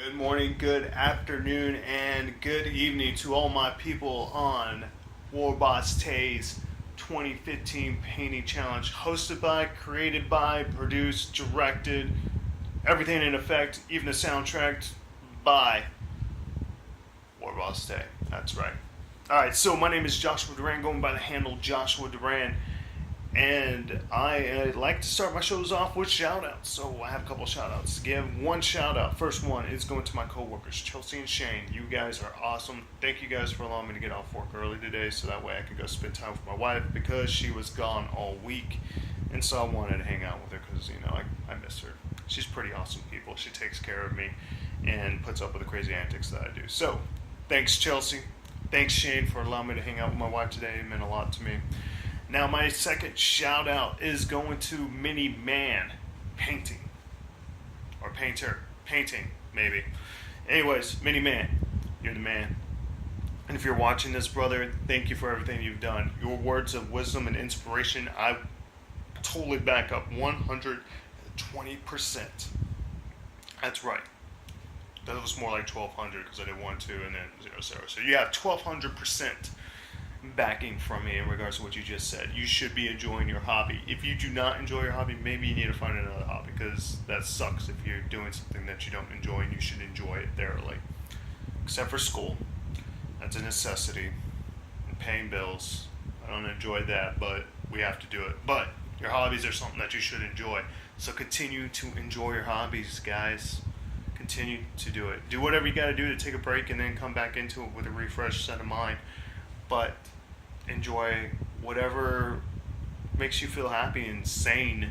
Good morning, good afternoon, and good evening to all my people on Warboss Tay's 2015 Painting Challenge, hosted by, created by, produced, directed, everything in effect, even the soundtrack by Warboss Tay. That's right. Alright, so my name is Joshua Duran, going by the handle Joshua Duran. And I like to start my shows off with shout outs. So I have a couple shout outs to give. One shout out, first one, is going to my co-workers, Chelsea and Shane. You guys are awesome. Thank you guys for allowing me to get off work early today so that way I could go spend time with my wife because she was gone all week. And so I wanted to hang out with her because, I miss her. She's pretty awesome people. She takes care of me and puts up with the crazy antics that I do. So, thanks Chelsea. Thanks Shane for allowing me to hang out with my wife today. It meant a lot to me. Now, my second shout out is going to Mini Man Painting. Or Painter. Painting, maybe. Anyways, Mini Man, you're the man. And if you're watching this, brother, thank you for everything you've done. Your words of wisdom and inspiration, I totally back up 120%. That's right. That was more like 1,200 because I did 1, 2, and then 0, 0. So you have 1,200% backing from me in regards to what you just said. You should be enjoying your hobby. If you do not enjoy your hobby, maybe you need to find another hobby because that sucks if you're doing something that you don't enjoy, and you should enjoy it thoroughly. Except for school. That's a necessity. And paying bills. I don't enjoy that, but we have to do it. But your hobbies are something that you should enjoy. So continue to enjoy your hobbies, guys. Continue to do it. Do whatever you got to do to take a break and then come back into it with a refreshed set of mind. But enjoy whatever makes you feel happy and sane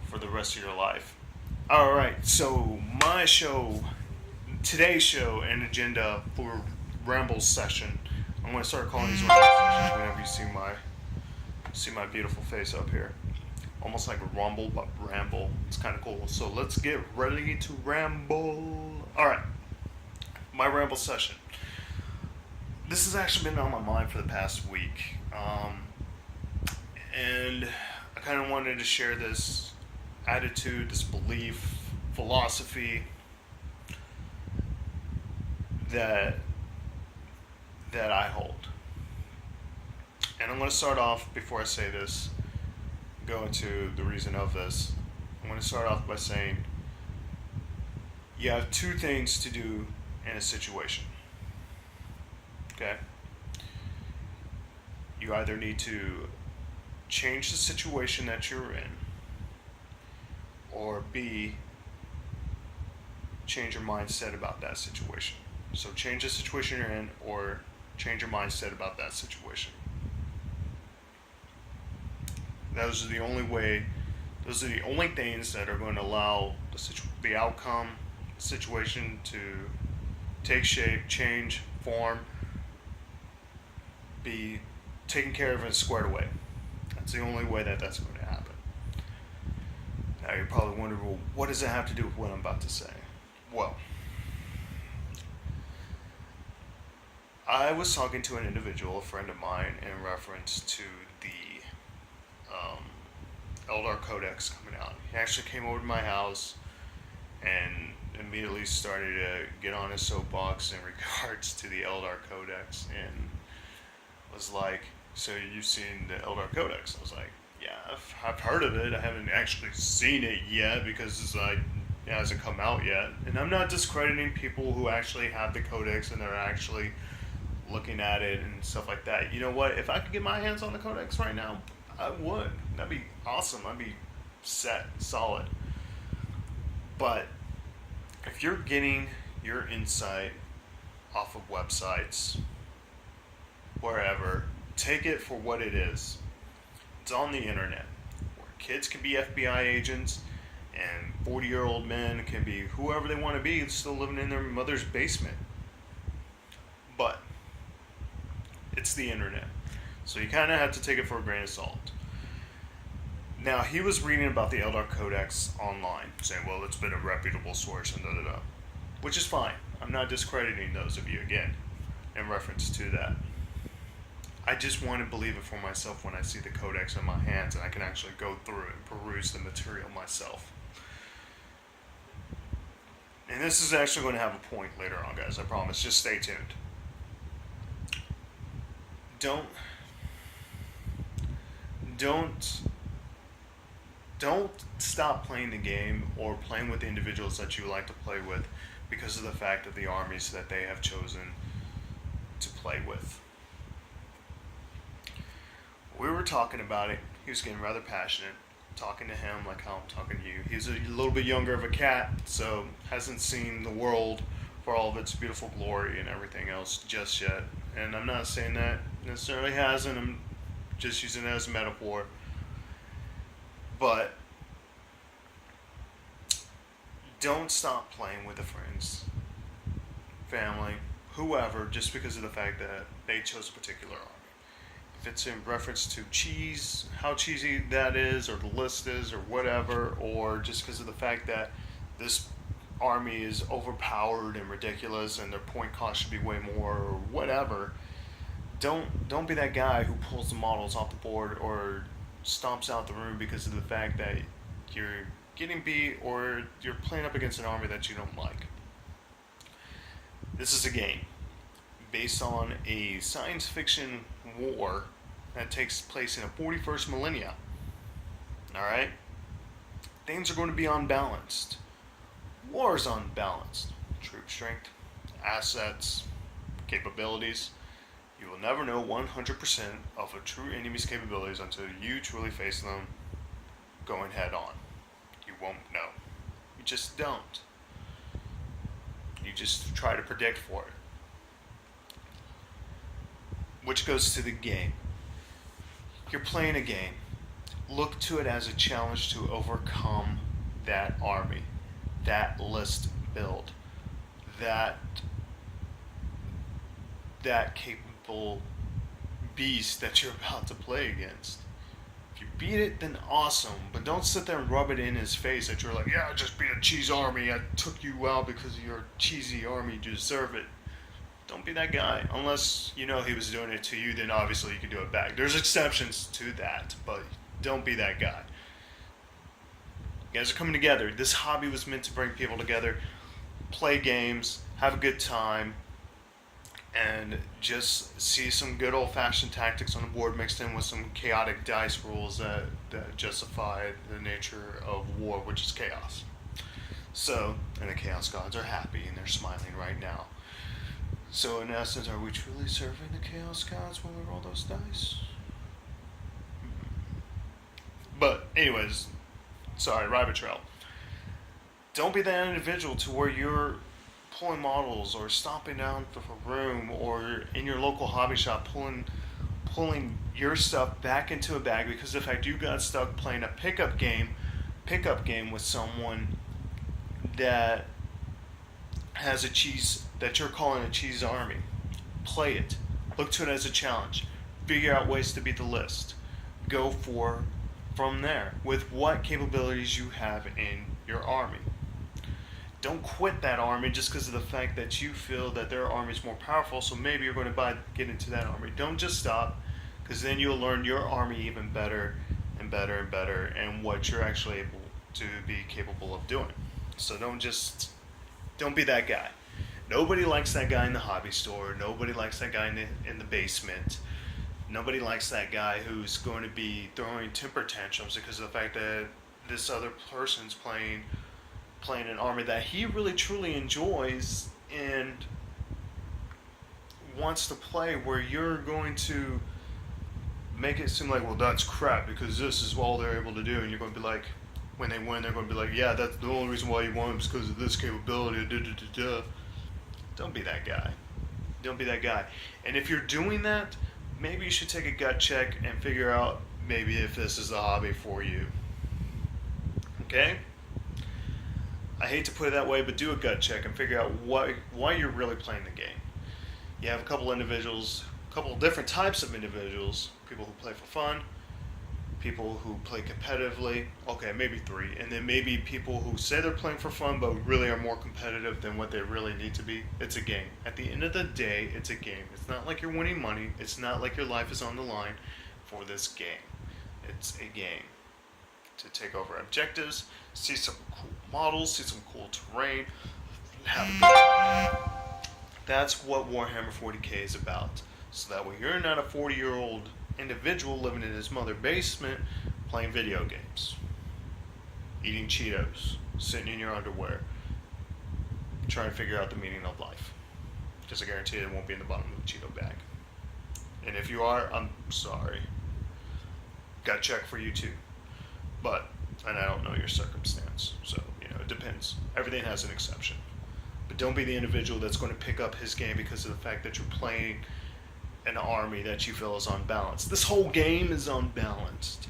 for the rest of your life. Alright, so my show, today's show and agenda for Ramble Session, I'm going to start calling these Ramble Sessions whenever you see my beautiful face up here. Almost like a rumble, but ramble. It's kind of cool. So let's get ready to ramble. Alright, my Ramble Session. This has actually been on my mind for the past week, and I kind of wanted to share this attitude, this belief, philosophy that I hold. And I'm going to start off, before I say this, go into the reason of this. I'm going to start off by saying you have two things to do in a situation. Okay? You either need to change the situation that you're in, or B, change your mindset about that situation. So change the situation you're in, or change your mindset about that situation. Those are the only things that are going to allow the outcome, the situation to take shape, change, form, be taken care of and squared away. That's the only way that that's going to happen. Now you're probably wondering, well, what does that have to do with what I'm about to say? Well, I was talking to an individual, a friend of mine, in reference to the Eldar Codex coming out. He actually came over to my house and immediately started to get on his soapbox in regards to the Eldar Codex, and was like, so you've seen the Eldar Codex? I was like, yeah, I've heard of it. I haven't actually seen it yet because it hasn't come out yet. And I'm not discrediting people who actually have the Codex and they're actually looking at it and stuff like that. You know what? If I could get my hands on the Codex right now, I would. That'd be awesome. I'd be set, solid. But if you're getting your insight off of websites, wherever, take it for what it is. It's on the internet, where kids can be FBI agents and 40-year-old men can be whoever they want to be, still living in their mother's basement. But it's the internet, so you kind of have to take it for a grain of salt. Now, he was reading about the Eldar Codex online, saying, well, it's been a reputable source and da-da-da, which is fine. I'm not discrediting those of you, again, in reference to that. I just want to believe it for myself when I see the Codex in my hands and I can actually go through and peruse the material myself. And this is actually going to have a point later on, guys. I promise. Just stay tuned. Don't don't don't stop playing the game or playing with the individuals that you like to play with because of the fact of the armies that they have chosen to play with. We were talking about it. He was getting rather passionate. Talking to him like how I'm talking to you. He's a little bit younger of a cat, so hasn't seen the world for all of its beautiful glory and everything else just yet. And I'm not saying that necessarily hasn't. I'm just using it as a metaphor. But don't stop playing with the friends, family, whoever, just because of the fact that they chose a particular army. If it's in reference to cheese, how cheesy that is, or the list is, or whatever, or just because of the fact that this army is overpowered and ridiculous and their point cost should be way more, or whatever, don't be that guy who pulls the models off the board or stomps out the room because of the fact that you're getting beat or you're playing up against an army that you don't like. This is a game based on a science fiction war that takes place in a 41st millennia. Alright? Things are going to be unbalanced. War is unbalanced. Troop strength, assets, capabilities. You will never know 100% of a true enemy's capabilities until you truly face them going head on. You won't know. You just don't. You just try to predict for it. Which goes to the game. You're playing a game. Look to it as a challenge to overcome that army, that list build, that capable beast that you're about to play against. If you beat it, then awesome, but don't sit there and rub it in his face that you're like, yeah, I just beat a cheese army, I took you out because of your cheesy army, you deserve it. Don't be that guy. Unless you know he was doing it to you, then obviously you can do it back. There's exceptions to that, but don't be that guy. You guys are coming together. This hobby was meant to bring people together, play games, have a good time, and just see some good old-fashioned tactics on the board mixed in with some chaotic dice rules that justify the nature of war, which is chaos. So, and the chaos gods are happy and they're smiling right now. So in essence, are we truly serving the chaos gods when we roll those dice? But anyways, sorry, rabbit trail. Don't be that individual to where you're pulling models or stomping down the room or in your local hobby shop pulling your stuff back into a bag because of the fact you got stuck playing a pickup game with someone that has a cheese that you're calling a cheese army. Play it. Look to it as a challenge. Figure out ways to beat the list. Go from there with what capabilities you have in your army. Don't quit that army just because of the fact that you feel that their army is more powerful, so maybe you're going to get into that army. Don't just stop, because then you'll learn your army even better and better and better and what you're actually able to be capable of doing. So don't be that guy. Nobody likes that guy in the hobby store. Nobody likes that guy in the basement. Nobody likes that guy who's going to be throwing temper tantrums because of the fact that this other person's playing an army that he really truly enjoys and wants to play, where you're going to make it seem like, well, that's crap because this is all they're able to do, and you're going to be like, when they win, they're going to be like, yeah, that's the only reason why you won is because of this capability. Don't be that guy. Don't be that guy. And if you're doing that, maybe you should take a gut check and figure out maybe if this is the hobby for you. Okay? I hate to put it that way, but do a gut check and figure out why you're really playing the game. You have a couple different types of individuals. People who play for fun, people who play competitively, okay, maybe 3, and then maybe people who say they're playing for fun but really are more competitive than what they really need to be. It's a game. At the end of the day, it's a game. It's not like you're winning money. It's not like your life is on the line for this game. It's a game to take over objectives, see some cool models, see some cool terrain, have a good time. That's what Warhammer 40k is about. So that way you're not a 40-year-old individual living in his mother's basement playing video games, eating Cheetos, sitting in your underwear, trying to figure out the meaning of life. Because I guarantee it won't be in the bottom of the Cheeto bag. And if you are, I'm sorry. Got to check for you too. And I don't know your circumstance, so, it depends. Everything has an exception. But don't be the individual that's going to pick up his game because of the fact that you're playing an army that you feel is unbalanced. This whole game is unbalanced.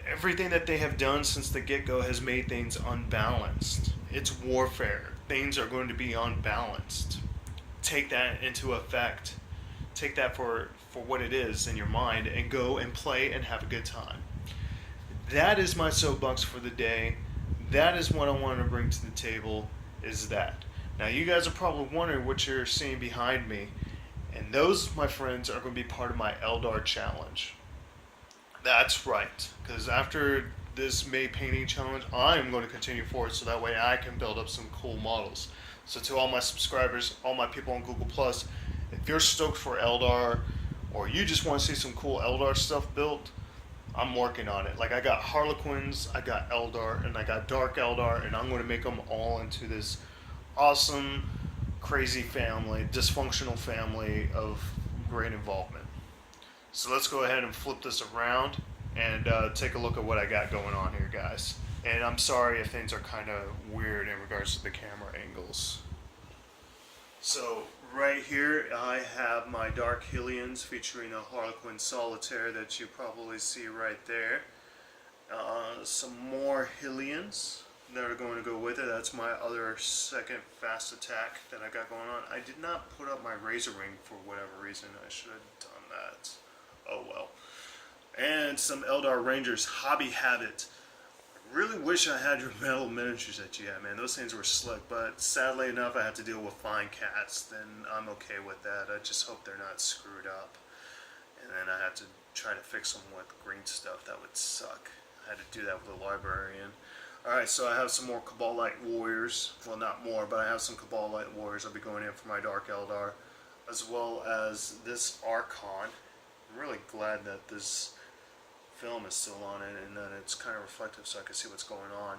Everything that they have done since the get-go has made things unbalanced. It's warfare. Things are going to be unbalanced. Take that into effect. Take that for what it is in your mind and go and play and have a good time. That is my soapbox for the day. That is what I wanted to bring to the table, is that. Now you guys are probably wondering what you're seeing behind me. And those, my friends, are going to be part of my Eldar challenge. That's right. Because after this May painting challenge, I'm going to continue forward so that way I can build up some cool models. So to all my subscribers, all my people on Google+, if you're stoked for Eldar, or you just want to see some cool Eldar stuff built, I'm working on it. Like, I got Harlequins, I got Eldar, and I got Dark Eldar, and I'm going to make them all into this awesome, crazy family, dysfunctional family of great involvement. So let's go ahead and flip this around and take a look at what I got going on here, guys. And I'm sorry if things are kind of weird in regards to the camera angles. So right here I have my Dark Hylians featuring a Harlequin Solitaire that you probably see right there. Some more Hylians that are going to go with it. That's my other second fast attack that I got going on. I did not put up my Razor Wing for whatever reason. I should have done that. Oh well. And some Eldar Rangers, Hobby Habit. Really wish I had your metal miniatures that you had, man. Those things were slick, but sadly enough I had to deal with fine cats. Then I'm okay with that. I just hope they're not screwed up. And then I had to try to fix them with green stuff. That would suck. I had to do that with the librarian. Alright, so I have some more Cabal Light Warriors. Well, not more, but I have some Cabal Light Warriors. I'll be going in for my Dark Eldar, as well as this Archon. I'm really glad that this film is still on it and that it's kind of reflective so I can see what's going on.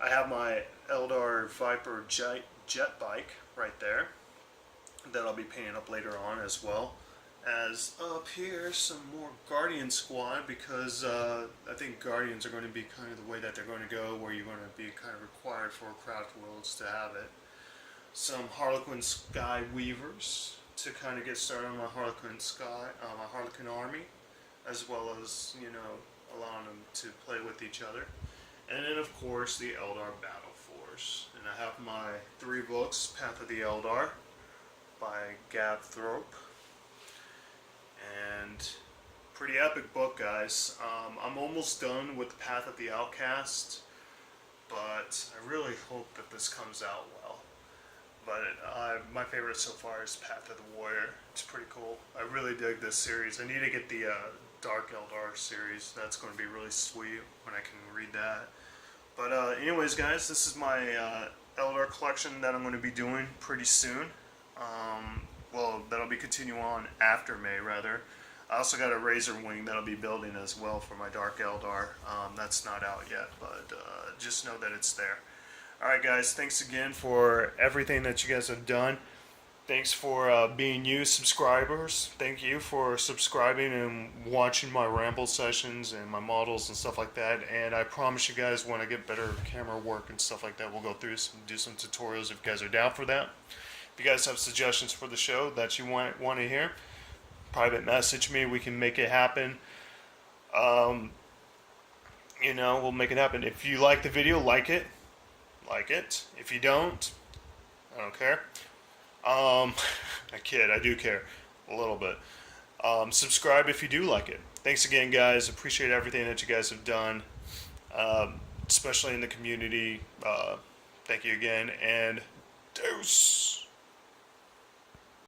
I have my Eldar Viper jet bike right there that I'll be painting up later on, as well as up here some more Guardian Squad, because I think Guardians are going to be kind of the way that they're going to go, where you're going to be kind of required for Craft Worlds to have it. Some Harlequin Sky Weavers to kind of get started on my Harlequin army, as well as, allowing them to play with each other. And then of course the Eldar Battle Force. And I have my 3 books, Path of the Eldar by Gav Thrope. And pretty epic book, guys. I'm almost done with the Path of the Outcast, but I really hope that this comes out well. But my favorite so far is Path of the Warrior. It's pretty cool. I really dig this series. I need to get the Dark Eldar series. That's going to be really sweet when I can read that. But anyways, guys, this is my Eldar collection that I'm going to be doing pretty soon. Well, that'll be continue on after May, rather. I also got a Razor Wing that I'll be building as well for my Dark Eldar. That's not out yet, but just know that it's there. Alright guys, thanks again for everything that you guys have done. Thanks for being you subscribers. Thank you for subscribing and watching my Ramble Sessions and my models and stuff like that. And I promise you guys, when I get better camera work and stuff like that, we'll go through do some tutorials if you guys are down for that. If you guys have suggestions for the show that you want to hear, private message me. We can make it happen. We'll make it happen. If you like the video, like it. If you don't, I don't care. I kid, I do care a little bit. Subscribe if you do like it. Thanks again, guys. Appreciate everything that you guys have done, especially in the community. Thank you again, and deuce.